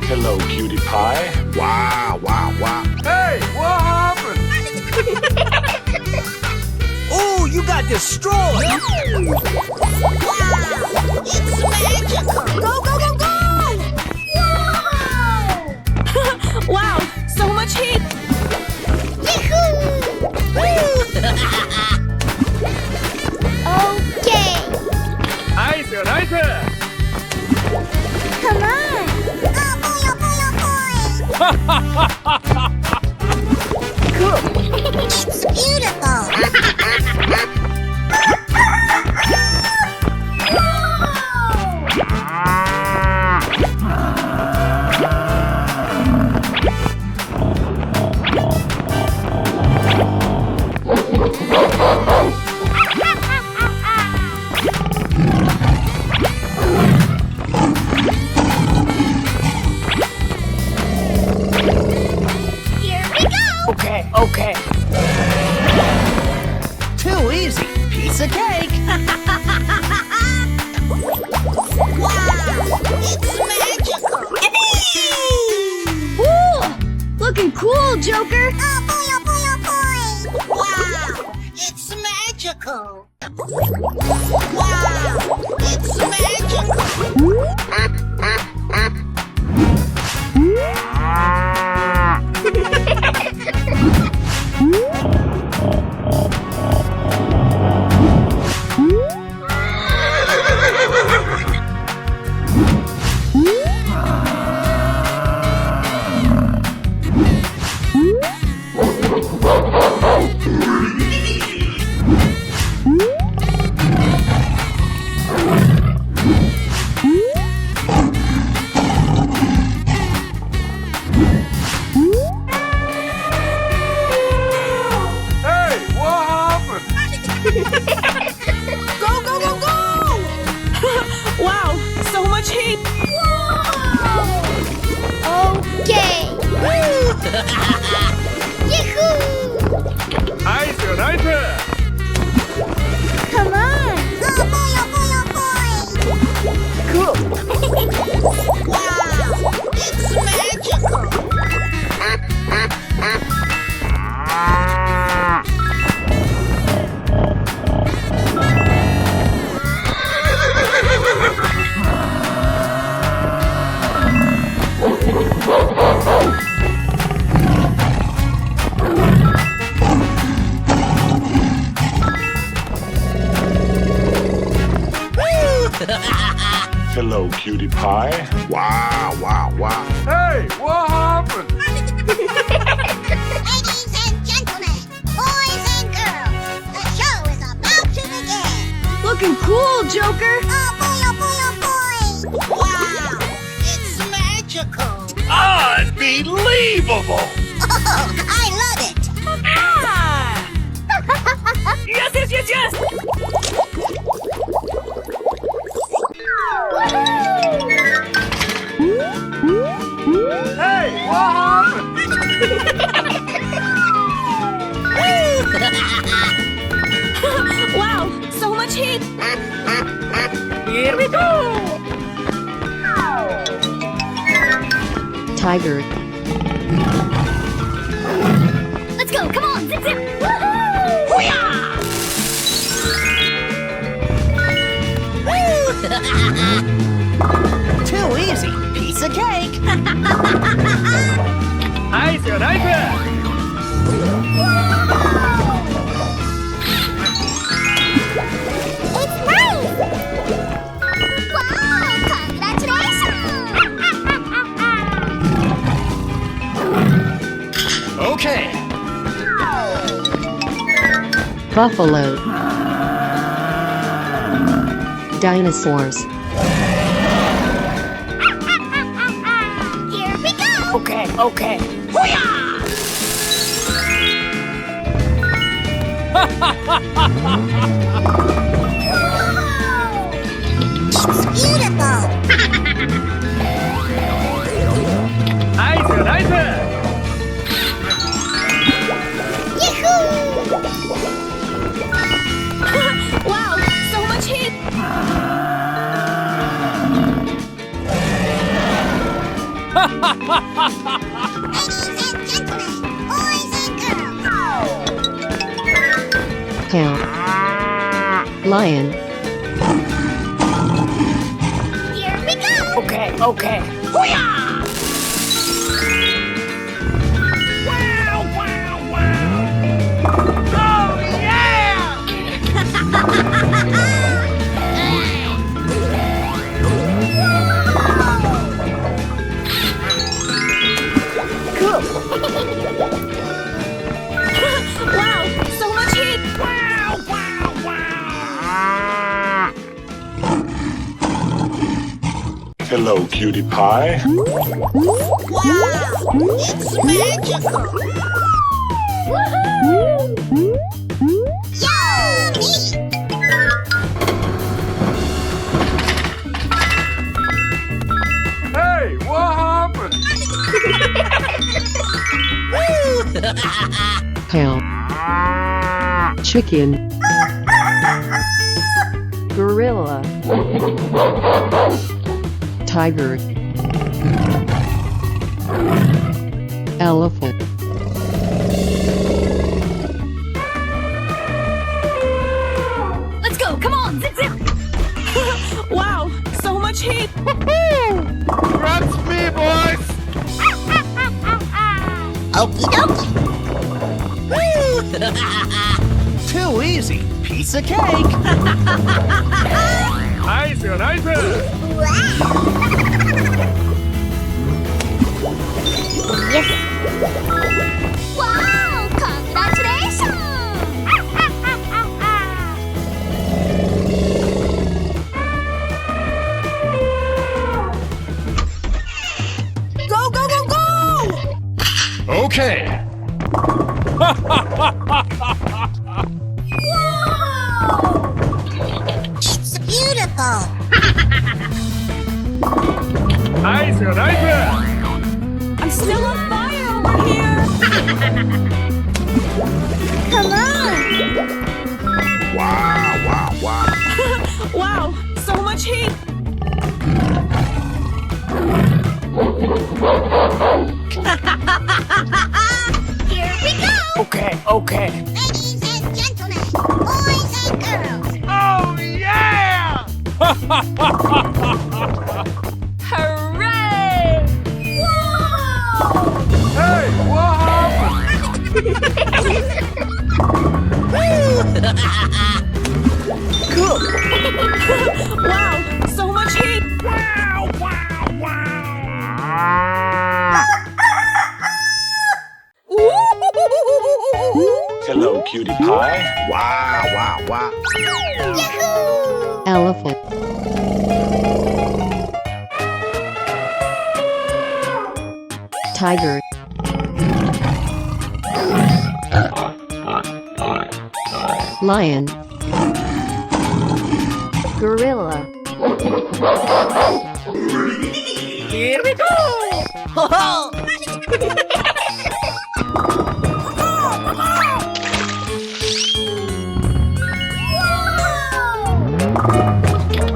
Hello, cutie pie. Wow, wow, wow. Hey, what happened? Oh, you got destroyed! It's magical! Go, go, go, go! Wow, so much heat! Yahoo! Okay, Nice, nice. come on! It's beautiful! Here we go! Okay, okay. Too easy. Piece of cake. Wow! It's magical! Woo! Looking cool, Joker! Oh boy, oh boy, oh boy! Wow! It's magical! Wow! It's Hey, what happened? Go, go, go, go! Wow, so much heat! Okay! Yahoo! Nice, nice. Come on! Oh boy, oh boy, oh boy! Cool! Wow! It's magical! Hello, cutie pie. Wow, wow, wow. Hey, what happened? Ladies and gentlemen, boys and girls, the show is about to begin! Looking cool, Joker! Oh boy, oh boy, oh boy! Wow! It's magical! Unbelievable! Oh, I love it! Ah! Yes, yes, yes, yes! Hey, what happened? Wow, so much heat! Here we go. Tiger. Let's go, come on, zip zip! Too easy. Piece of cake. Nice, nice. It's nice! Wow! Buffalo. Dinosaurs. Here we go! Okay, okay. It's beautiful! ナイスナイス Yahoo! Wow, so much heat. Ladies and gentlemen, boys and girls. Cow. Lion. Here we go! Okay, okay. Cool. Wow, so much heat. Hello, cutie pie. Wow! It's magical! Yummy! Hey, what happened? Cow. Chicken. Gorilla. Tiger. Elephant. Let's go, come on, zip zip. Wow, so much heat. That's me, boys! Okie dokie! Too easy. Piece of cake. ナイスよナイス Yes! Wow! Congratulations! Go, go, go, go! Okay. It's beautiful! ナイスよナイス I'm still on fire over here. Come on! Wow, wow, wow. Wow, so much heat. Here we go! Okay, okay. Ladies and gentlemen, boys and girls. Oh yeah! Hooray! Hey, what happened? Cool. Wow, so much heat. Wow, wow, wow! Hello, cutie pie. Wow, wow, wow. Yahoo! Elephant. Tiger. Lion. Gorilla. Here we go. Ho ho.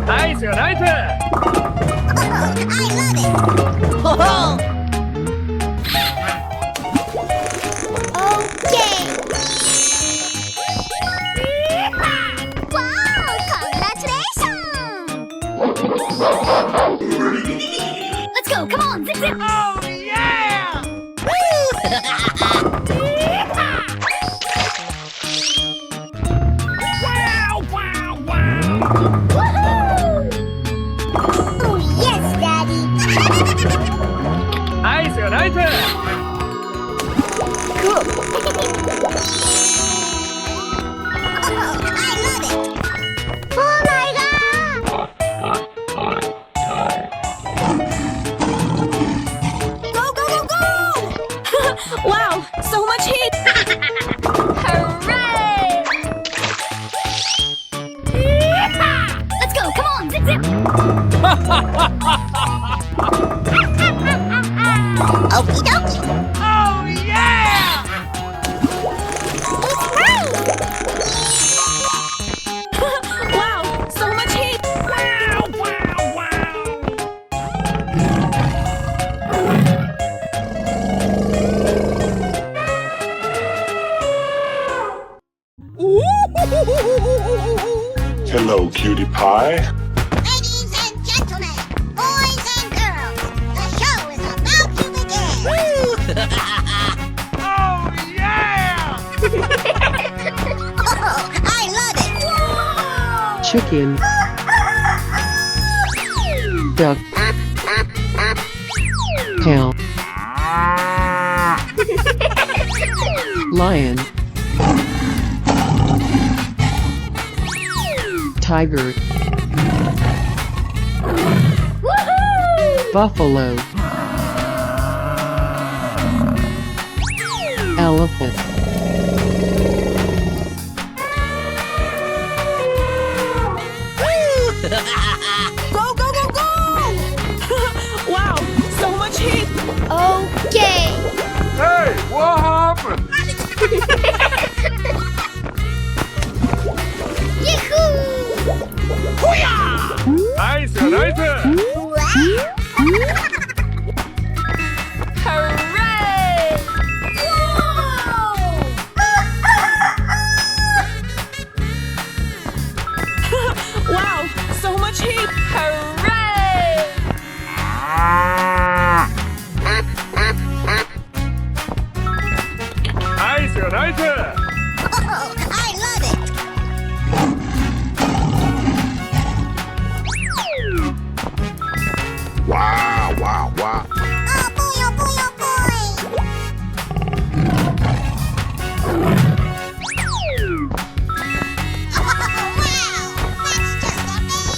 Nice, nice. I love it. Ho ho. Okay. Wow! Congratulations! Let's go! Come on! Zip zip! Oh yeah! Wow! Wow! Wow! Woohoo! Oh yes, Daddy! Nice, nice. Okie dokie. Oh, yeah! Wow, so much heat! Wow, wow, wow! Hello, cutie pie. Ladies and gentlemen, boys and girls, the show is about to begin. Oh, yeah! Oh, I love it. Chicken. Duck. Cow. Lion. Tiger. Buffalo. Elephant. Go, go, go, go! Wow, so much heat! Okay. Hey, what happened? Yahoo! Nice, nice! Hooray! Wow, so much heat! Hooray! Nice, nice! Oh, I love it. Wow, wow, wow. Oh boy, oh boy, oh boy. Oh, wow, that's just amazing.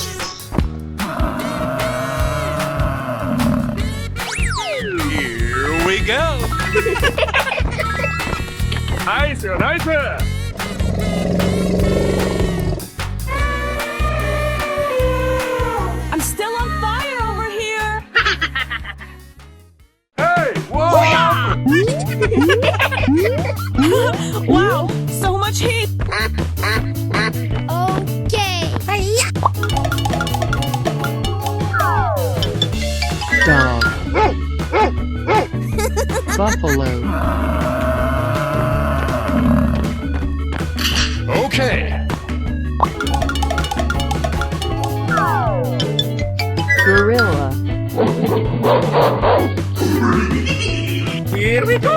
Here we go! Nice, nice! I'm still on fire over here! Hey, what happened? Wow, so much heat! Okay. Hiya. Dog. Buffalo. Okay. Gorilla. Here we go!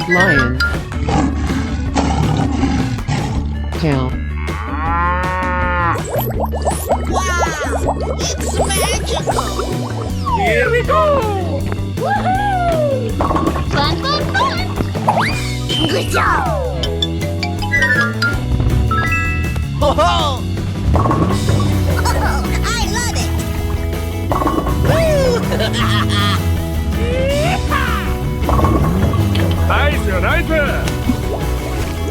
Lion. Cow. Wow, it's magical. Here we go! Fun, fun, fun. Good job. Oh, I love it. Nice, nice!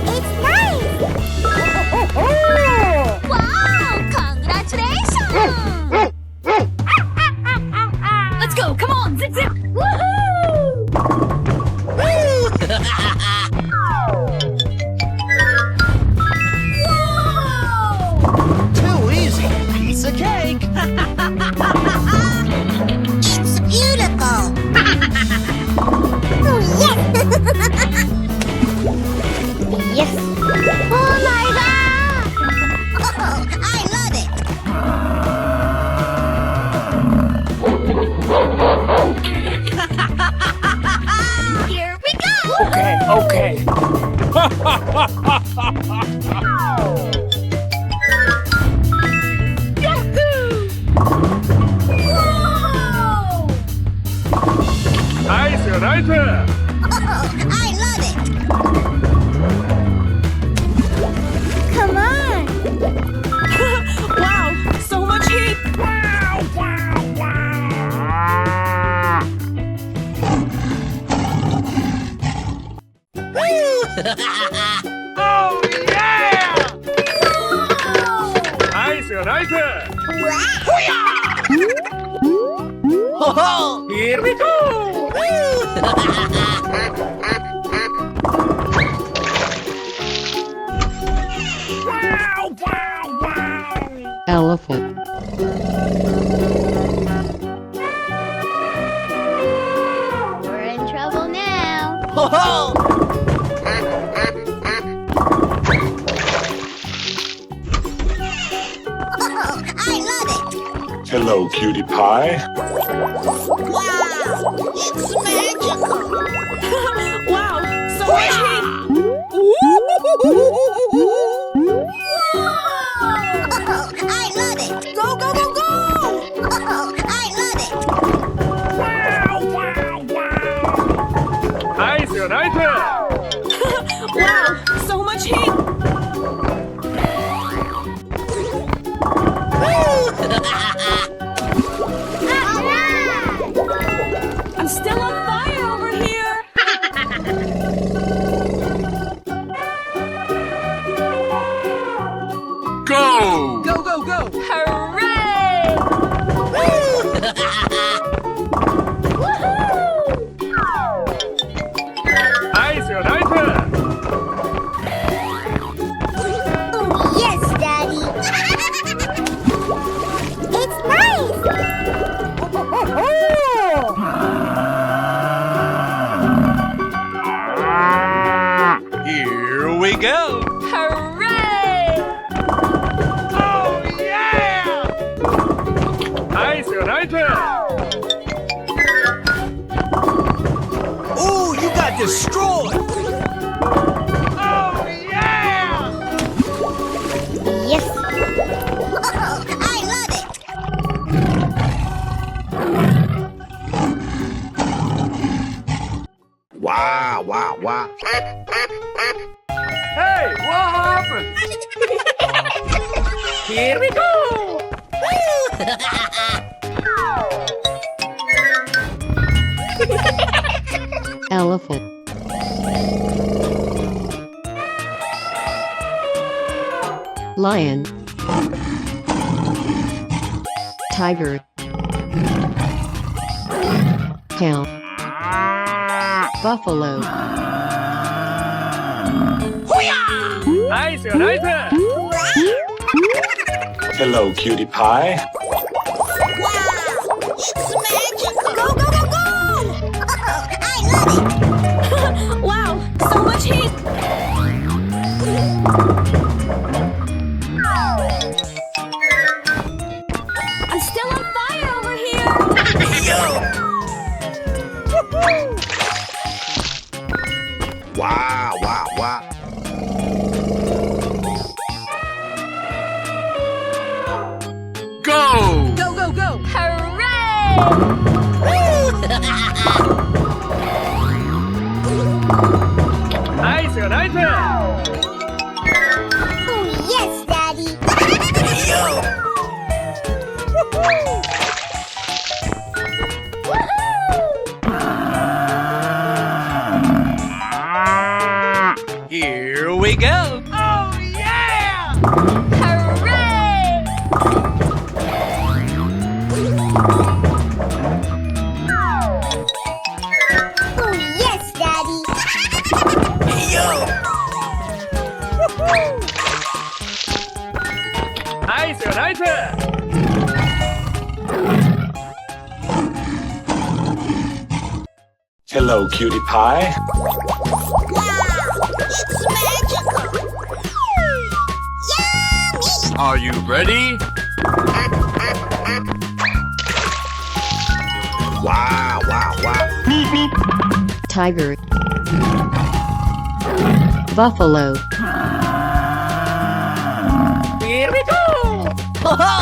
It's nice. Wow, congratulations. Let's go, come on, zip zip! Too easy. Piece of cake. It's beautiful. Oh, yes. Yes. Oh, my God. Oh, I love it. Here we go. Okay. Whoa. Nice, nice! Oh, I love it. Come on. Wow, so much heat! Wow, wow, wow! Oh, yeah! Nice, nice! Ho-ho! Here we go! Wow, wow, wow! Elephant. We're in trouble now. Ho-ho! Oh, I love it. Hello, cutie pie. Wow, it's magical. Wow, so much heat. Oh, I love it. Go, go, go, go. Oh, I love it. Wow, wow, wow! Nice, nice! Wow, so much heat. I'm still on fire over here. Go! Go, go, go! Hooray! Nice, nice! Oh, yes, Daddy. It's nice. Here we go! Hooray! Oh, yeah! Nice, nice! Ooh, you got destroyed! Oh, yeah! Yes. Oh, I love it. Wow, wow, wow. Hey, what happened? Here we go! Elephant. Lion. Tiger. Cow. Buffalo. Nice, nice! Hello, cutie pie. Wow, it's magical. Go, go, go, go. Oh, I love it. Wow, so much heat. I'm still on fire over here. Wow, wow, wow. Go! Go, go, go! Hooray! Nice, nice! Oh, yes, Daddy. Here we go! Oh, yeah! Hooray! Oh, yes, Daddy. Nice, nice! Hello, cutie pie. Wow, it's magical. Yummy. Are you ready? Wow, wow, wow. Tiger. Buffalo. Here we go! Ho-ho!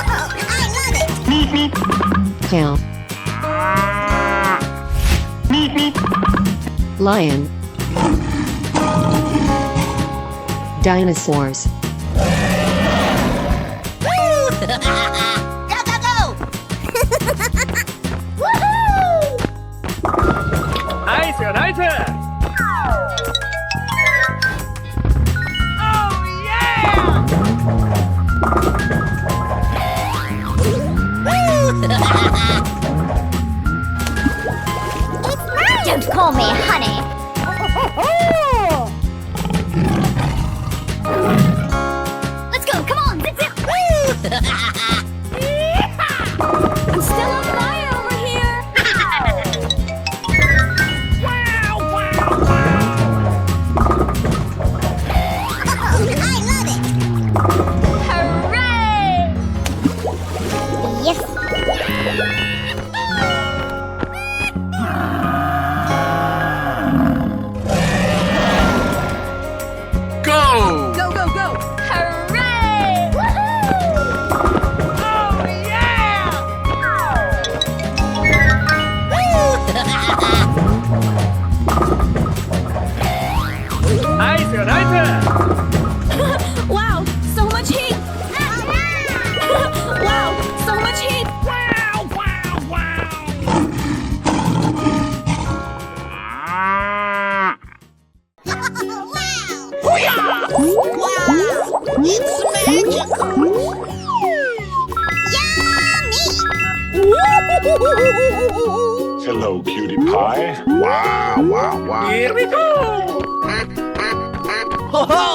Oh, I love it. Cow. Lion. Dinosaurs. Go, go, go. Woohoo! ナイスよナイス Don't call me honey. Let's go. Come on. Zip, zip. I'm still on fire over here. I love it. Hooray! Yes. Go! Go, go, go! Hooray! Nice, you're nice. Wow, so much heat! Wow, so much heat! Wow! It's magical! Yummy! Hello, cutie pie. Wow, wow, wow. Here we go! Ho ho!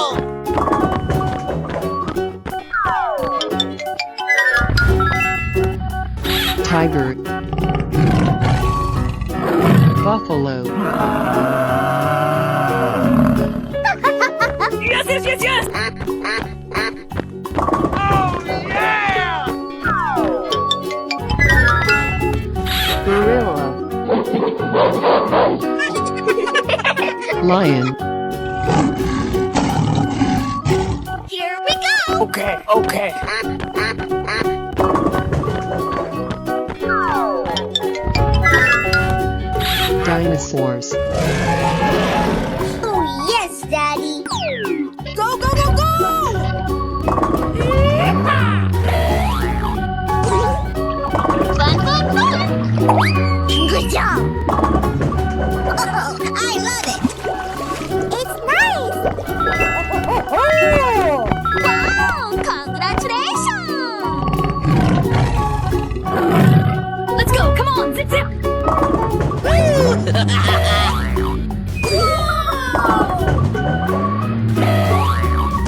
Tiger. Buffalo. Yes, yes, yes, yes! Gorilla. Lion. Here we go! Okay, okay. Dinosaurs. Oh, yes, Daddy! Go, go, go, go! Fun, fun, fun! Good job! Oh, I love it! It's nice! Wow, congratulations! Let's go, come on, zip, zip!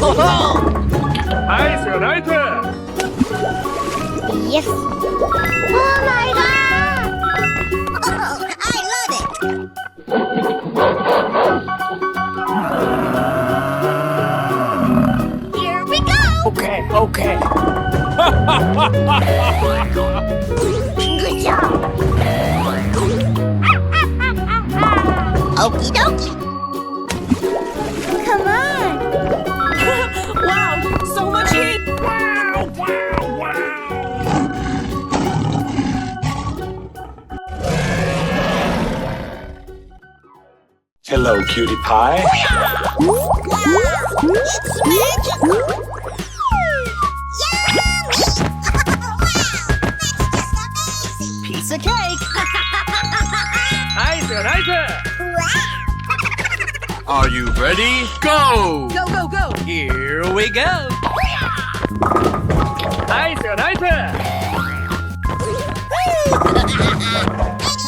Ho ho! Nice, you're nice. Yes! Oh my god! Oh, I love it! Here we go! Okay, okay. Good job! Okie dokie! Come on! Wow, so much heat! Hello, cutie pie. Wow! It's magical! Yummy! Wow! That's just amazing! Piece of cake! Nice, you're nice. Wow! Are you ready? Go! Go, go, go! Here we go. Nice, you're nice. Ladies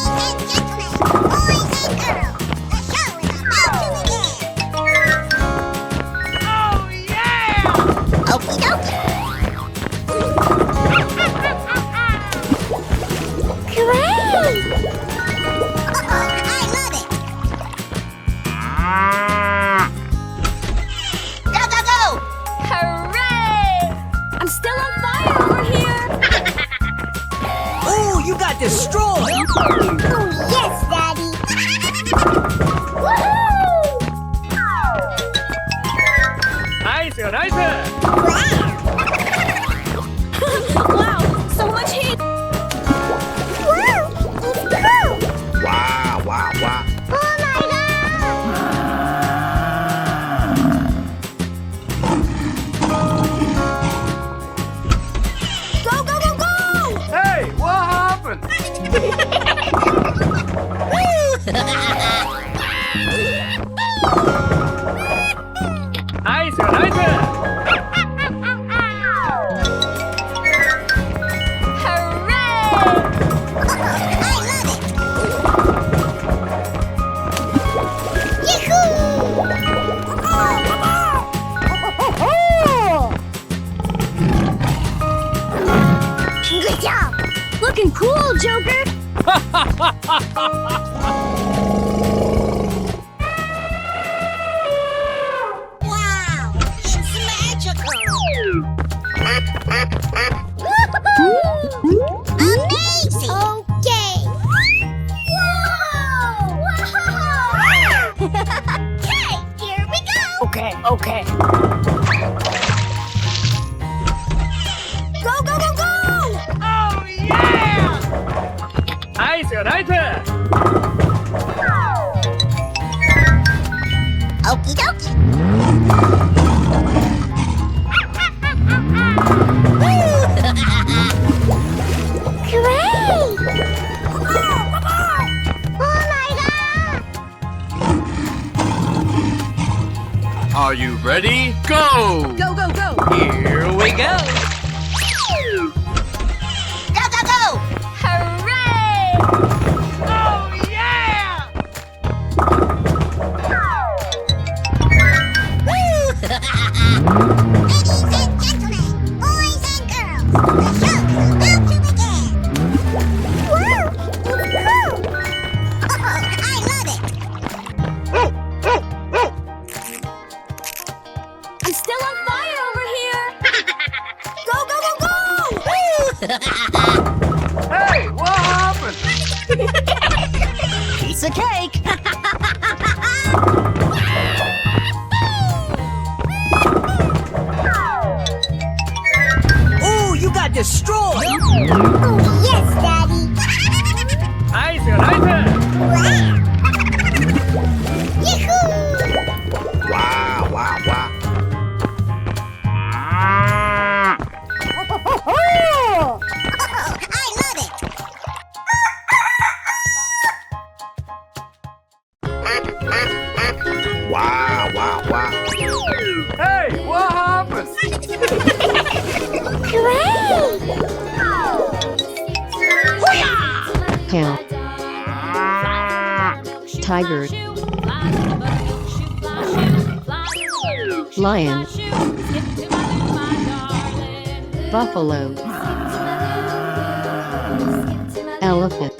and gentlemen, boys and girls, the show is about to begin! Oh, yeah! Okie dokie! Great! Oh, I love it! Go, go, go! Hooray! I'm still on fire over here! Oh, you got destroyed! Okay, okay. Go, go, go, go! Oh yeah! ナイスよナイス Okie dokie. Great! Oh my god! Are you ready? Go! Go, go, go! Here we go! Go, go, go! Hooray! Oh yeah! Ladies and gentlemen, boys and girls, the show's about to begin. Wow, it's cool. Oh, I love it. I'm still on fire over here! Go, go, go, go! Hey, what happened? Piece of cake! Ooh, you got destroyed! Oh, yes, Daddy. ナイスよナイス Yahoo! Wow, wow, wow. Oh, I love it. Wow, wow, wow. Hey, what happened? Great! Cow, tiger, lion, buffalo, elephant,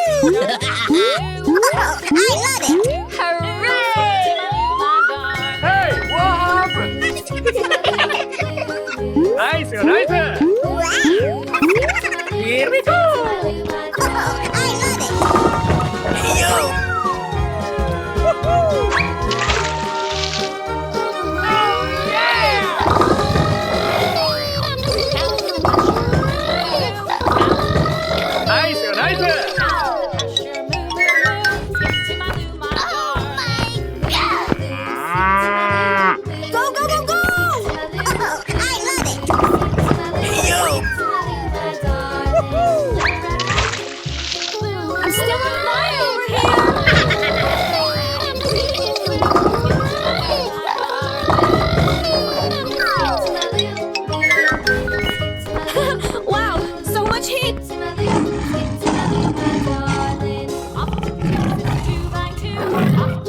I love it. Hey, what happened? ナイスよナイス Here we go! Oh, I love it. Nice, you're nice. Go, go, go, go! Oh, I love it. I'm still on fire over here! Wow, so much heat!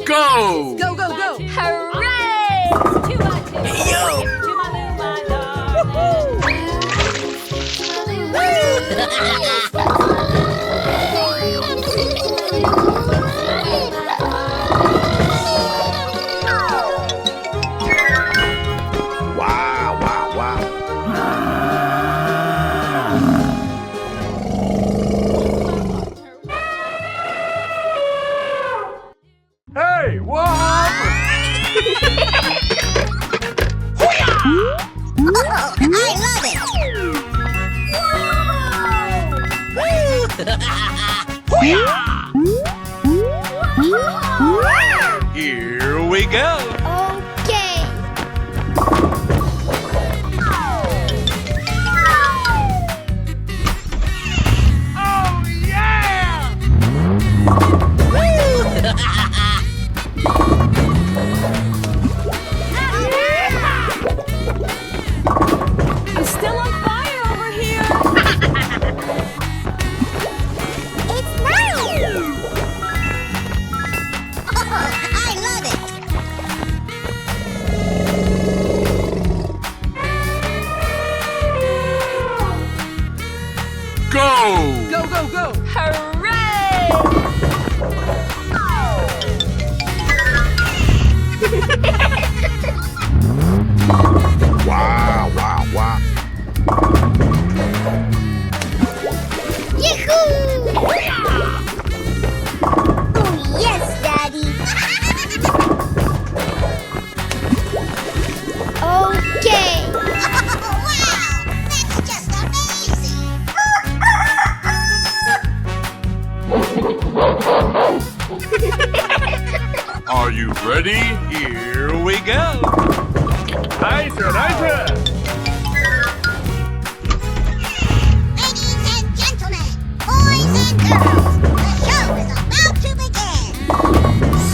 Go! Go, go, go! Hooray! Wow, wow, wow. Hey, what happened? Oh, I love it. Here we go. Okay. Oh, yeah! I'm still on fire over here! It's nice. Oh, I love it. Go! Go, go, go! Hooray! Wow, wow, wow. Yahoo! Oh, yes, Daddy. Okay. Wow, that's just amazing. Are you ready? Here we go. Nice, nice. Ladies and gentlemen, boys and girls, the show is about to begin.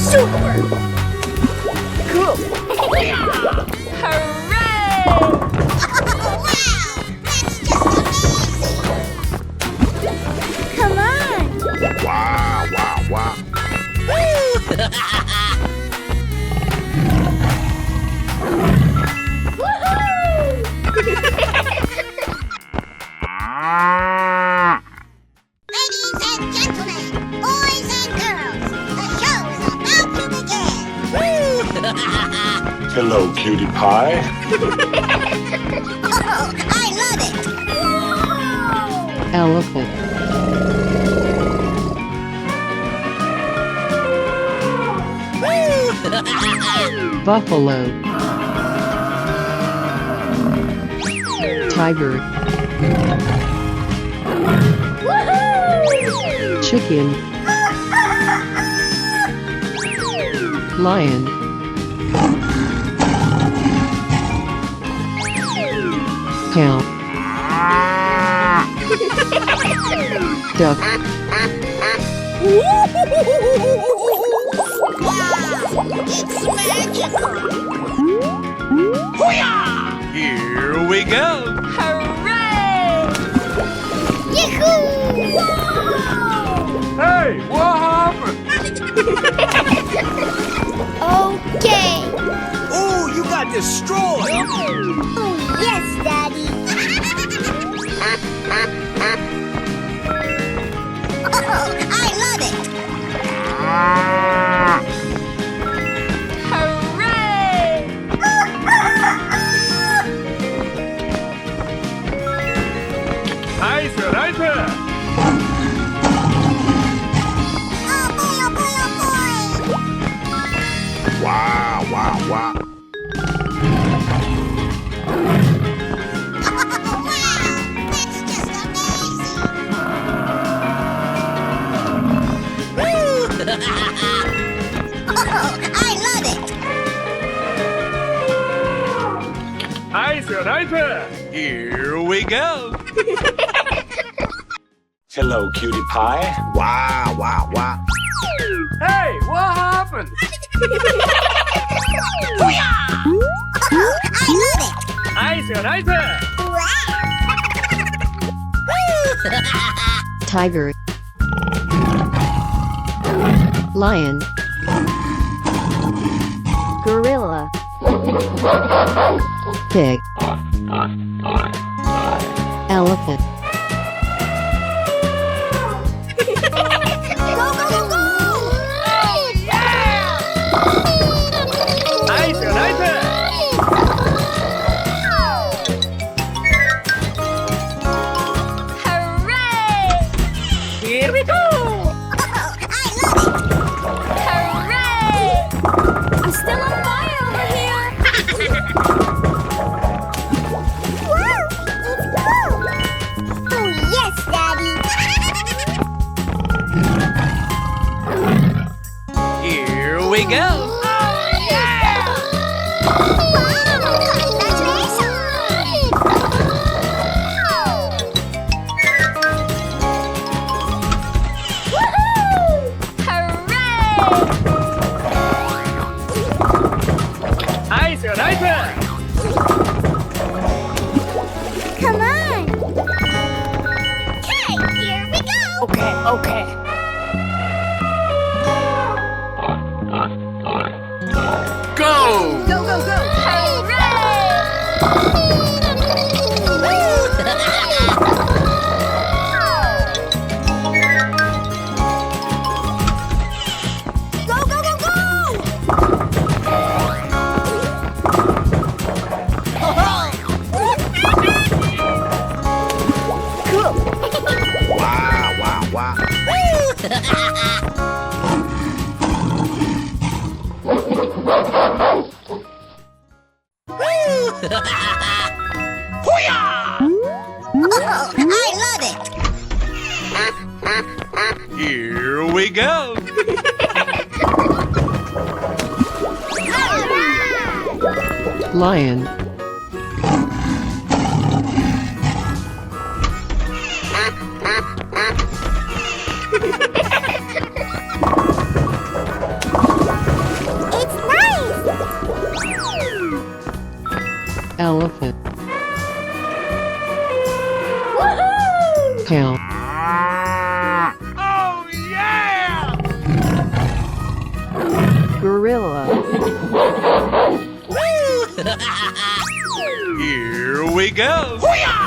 Super! Cool! Hooray! Wow, that's just amazing. Come on. Wow, wow, wow. Ladies and gentlemen, boys and girls, the show is about to begin. Hello, cutie pie. Oh, I love it. Elephant. Buffalo. Tiger. Chicken. Lion. Cow. Duck. Wow, it's magical. Here we go. Hooray! Yahoo! Hey, what happened? Okay. Oh, you got destroyed. Oh, yes, Daddy. Oh, I love it. Hooray! Nice, nice. Oh boy, oh boy, oh boy. Wow, wow, wow. Wow, that's just amazing. Oh, I love it. Nice, nice. Here we go. Hello, cutie pie. Wow, wow, wow. Hey, what happened? Oh, I love it. Nice, nice. Tiger. Lion. Gorilla. Pig. Elephant. Go, go, go, go! Yeah! Nice, nice. Hooray! Here we go. Oh, I love it. Hooray! I'm still on fire over here! Wow, it's cool. Oh, yes, Daddy. Here we go. Nice, nice. Come on. Okay, here we go. Okay. Go. Go, go, go! Hooray! Go, go, go, go! Wow, wow, wow. Oh, I love it. Here we go. Lion. It's nice. Elephant. Cow. Oh yeah! Gorilla. Here we go. Oh yeah!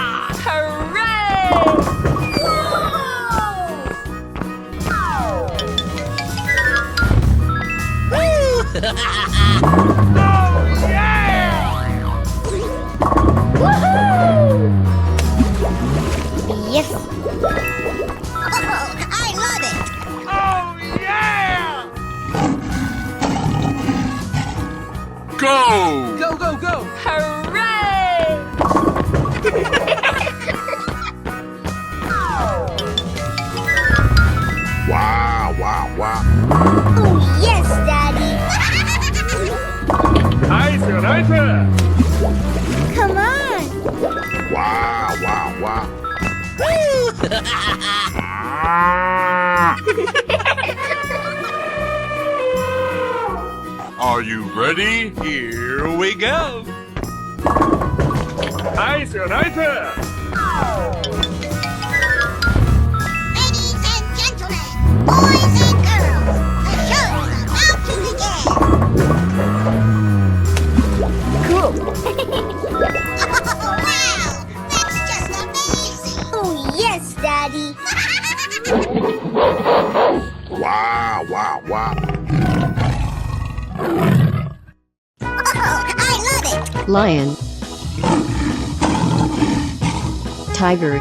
Yes. Oh, I love it. Oh yeah! Go. Go go go! Wow, wow, wow. Oh, yes, Daddy. Nice, nice! Come on. Wow, wow, wow. Are you ready? Here we go. Nice, nice! Ladies and gentlemen, boys and girls, the show is about to begin. Cool. Oh, wow, that's just amazing. Oh, yes, Daddy. Wow, wow, wow. Oh, I love it. Lion. Tiger.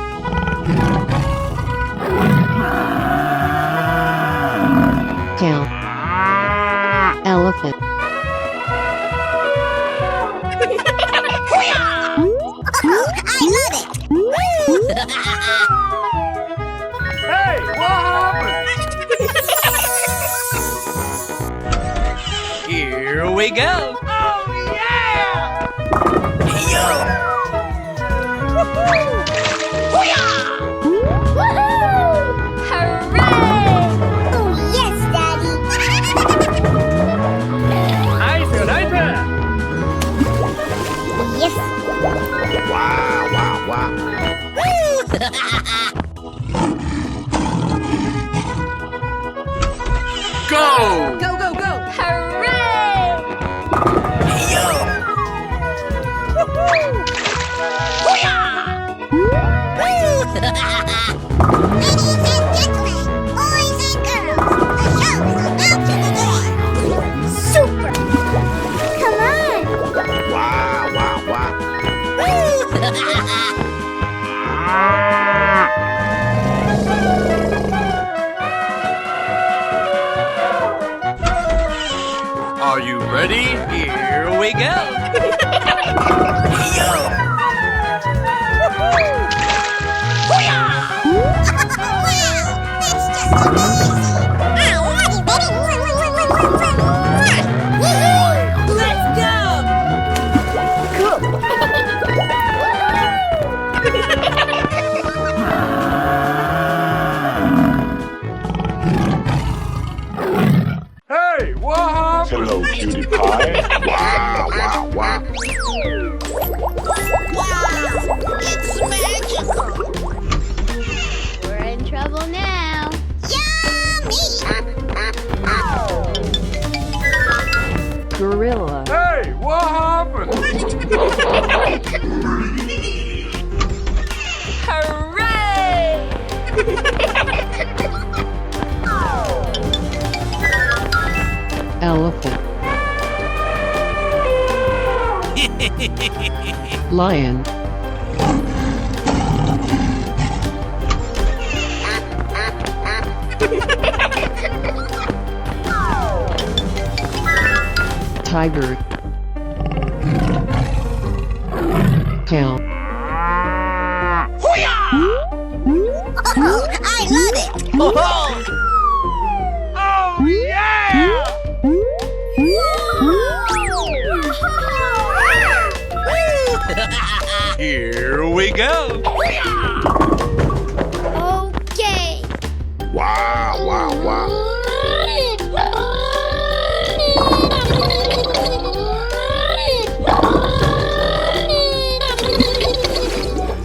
Cow. Elephant. Oh, I love it. Hey, what happened? Here we go. Oh yeah! Oh, yes, Daddy. Nice, nice! Yes. Wow, wow, wow. Go. Go, go, go! Ladies and gentlemen, boys and girls, the show is about to begin. Super. Come on. Wow, wow, wow. Are you ready? Here we go. Wow, that's just amazing. I love it, baby. Let's Hey, what happened? Hello, cutie pie. Wow, wow, wow. Wow, it's magical. We're in trouble now. Yummy. Gorilla. Hey, what happened? Elephant. Lion. Tiger. Count. Oh, I love it. Oh, Oh yeah! Here we go. Okay. Wow, wow, wow.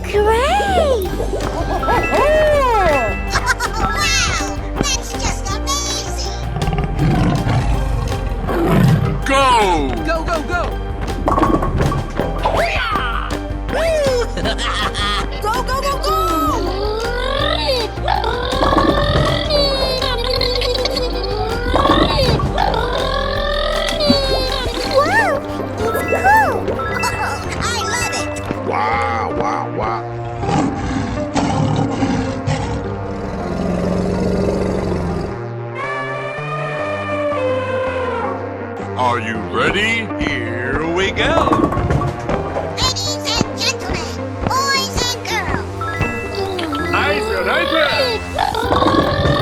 Great! Wow! That's just amazing! Go. go, go, go. Go, go, go, go. Wow! It's cool! Oh, I love it! Wow, wow, wow. Are you ready? Here we go. Ladies and gentlemen, boys and girls, Eyes right there!